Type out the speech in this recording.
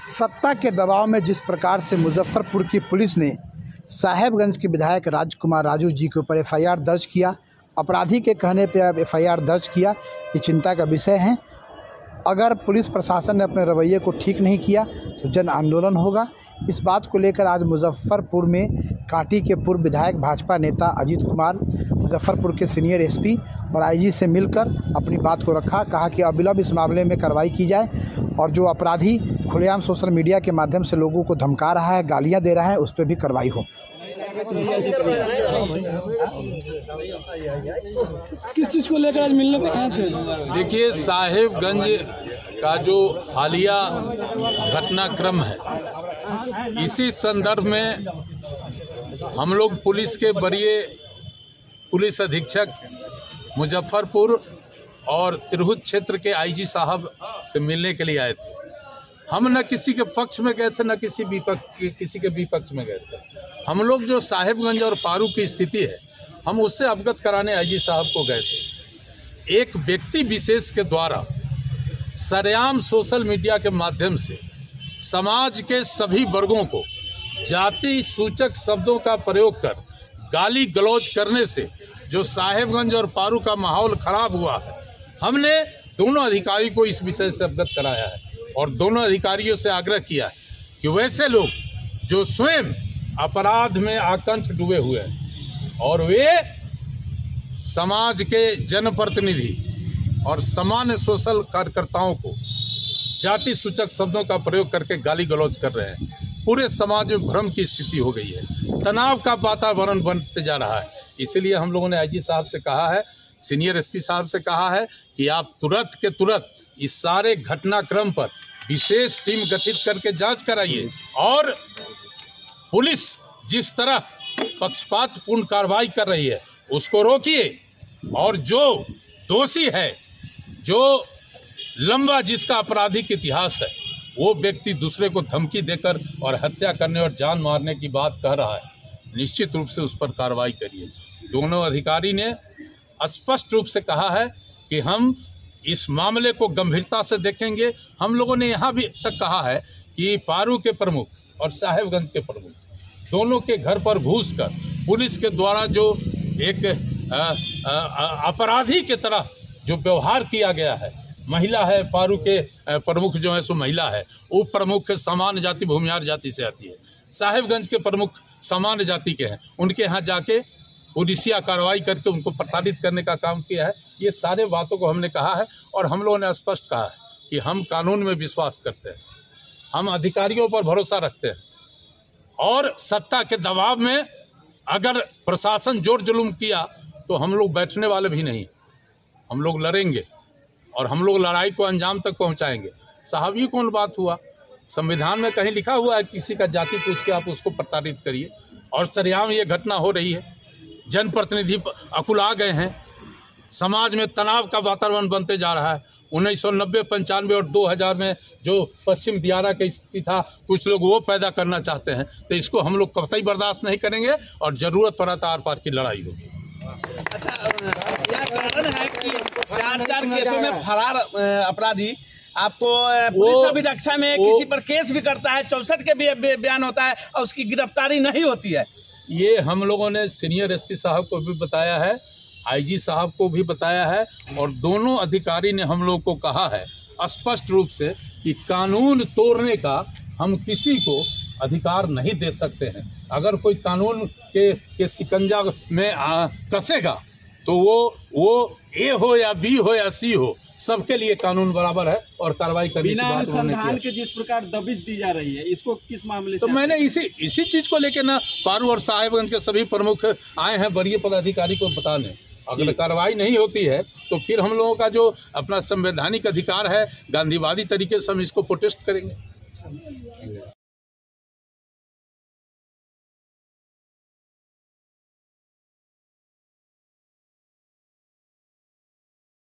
सत्ता के दबाव में जिस प्रकार से मुजफ्फरपुर की पुलिस ने साहेबगंज के विधायक राजकुमार राजू जी के ऊपर एफआईआर दर्ज किया, अपराधी के कहने पे अब एफआईआर दर्ज किया, ये चिंता का विषय है। अगर पुलिस प्रशासन ने अपने रवैये को ठीक नहीं किया तो जन आंदोलन होगा। इस बात को लेकर आज मुजफ्फरपुर में कांटी के पूर्व विधायक भाजपा नेता अजीत कुमार मुजफ्फरपुर के सीनियर एसपी और आईजी से मिलकर अपनी बात को रखा। कहा कि अविलंब इस मामले में कार्रवाई की जाए और जो अपराधी खुलेआम सोशल मीडिया के माध्यम से लोगों को धमका रहा है, गालियां दे रहा है, उस पर भी कार्रवाई हो। किस चीज़ को लेकर आज मिलने पे आए थे? देखिए, साहेबगंज का जो हालिया घटनाक्रम है, इसी संदर्भ में हम लोग पुलिस के वरीय पुलिस अधीक्षक मुजफ्फरपुर और तिरहुत क्षेत्र के आईजी साहब से मिलने के लिए आए थे। हम न किसी के पक्ष में गए थे, न किसी के विपक्ष में गए थे। हम लोग जो साहेबगंज और पारू की स्थिति है, हम उससे अवगत कराने आईजी साहब को गए थे। एक व्यक्ति विशेष के द्वारा सरेआम सोशल मीडिया के माध्यम से समाज के सभी वर्गों को जाति सूचक शब्दों का प्रयोग कर गाली गलौज करने से जो साहेबगंज और पारू का माहौल खराब हुआ है, हमने दोनों अधिकारी को इस विषय से अवगत कराया है और दोनों अधिकारियों से आग्रह किया है कि वैसे लोग जो स्वयं अपराध में आकंठ डूबे हुए हैं और वे समाज के जनप्रतिनिधि और सामान्य सोशल कार्यकर्ताओं को जाति सूचक शब्दों का प्रयोग करके गाली गलौज कर रहे हैं, पूरे समाज में भ्रम की स्थिति हो गई है, तनाव का वातावरण बनते जा रहा है। इसीलिए हम लोगों ने आईजी साहब से कहा है, सीनियर एसपी साहब से कहा है कि आप तुरंत के तुरंत इस सारे घटनाक्रम पर विशेष टीम गठित करके जांच कराइए और पुलिस जिस तरह पक्षपातपूर्ण कार्रवाई कर रही है उसको रोकिए और जो दोषी है, जो लंबा जिसका आपराधिक इतिहास है, वो व्यक्ति दूसरे को धमकी देकर और हत्या करने और जान मारने की बात कह रहा है, निश्चित रूप से उस पर कार्रवाई करिए। दोनों अधिकारी ने स्पष्ट रूप से कहा है कि हम इस मामले को गंभीरता से देखेंगे। हम लोगों ने यहाँ भी तक कहा है कि पारू के प्रमुख और साहेबगंज के प्रमुख दोनों के घर पर घुसकर पुलिस के द्वारा जो एक अपराधी की तरह जो व्यवहार किया गया है, महिला है, पारू के प्रमुख जो है सो महिला है, उप प्रमुख सामान्य जाति भूमिहार जाति से आती है, साहेबगंज के प्रमुख सामान्य जाति के हैं, उनके यहाँ जाके पुलिसिया कार्रवाई करके उनको प्रताड़ित करने का काम किया है। ये सारे बातों को हमने कहा है और हम लोगों ने स्पष्ट कहा है कि हम कानून में विश्वास करते हैं, हम अधिकारियों पर भरोसा रखते हैं और सत्ता के दबाव में अगर प्रशासन जोर जुलूम किया तो हम लोग बैठने वाले भी नहीं, हम लोग लड़ेंगे और हम लोग लड़ाई को अंजाम तक पहुंचाएंगे। साहब, ये कौन बात हुआ? संविधान में कहीं लिखा हुआ है किसी का जाति पूछ के आप उसको प्रताड़ित करिए? और सरेआम ये घटना हो रही है, जनप्रतिनिधि अकुला गए हैं, समाज में तनाव का वातावरण बनते जा रहा है। 1990, 95 और 2000 में जो पश्चिम दियारा की स्थिति था, कुछ लोग वो पैदा करना चाहते हैं, तो इसको हम लोग कतई बर्दाश्त नहीं करेंगे और ज़रूरत पड़ा तो आर पार की लड़ाई होगी। अच्छा, यह कारण है कि 4 केसों में फरार अपराधी आपको पुलिस अभिरक्षा में किसी पर केस भी करता है, 64 के भी बयान होता है और उसकी गिरफ्तारी नहीं होती है। ये हम लोगों ने सीनियर एसपी साहब को भी बताया है, आईजी साहब को भी बताया है और दोनों अधिकारी ने हम लोग को कहा है स्पष्ट रूप से कि कानून तोड़ने का हम किसी को अधिकार नहीं दे सकते हैं। अगर कोई कानून के शिकंजा में कसेगा तो वो ए हो या बी हो या सी हो, सबके लिए कानून बराबर है और कार्रवाई करने की बात उन्होंने की। बिना अनुसंधान के जिस प्रकार दबिश दी जा रही है, इसको किस मामले से? तो मैंने इसी चीज को लेकर ना पारू और साहेबगंज के सभी प्रमुख आए हैं वरीय पदाधिकारी को बताने। अगर कार्रवाई नहीं होती है तो फिर हम लोगों का जो अपना संवैधानिक अधिकार है, गांधीवादी तरीके से हम इसको प्रोटेस्ट करेंगे।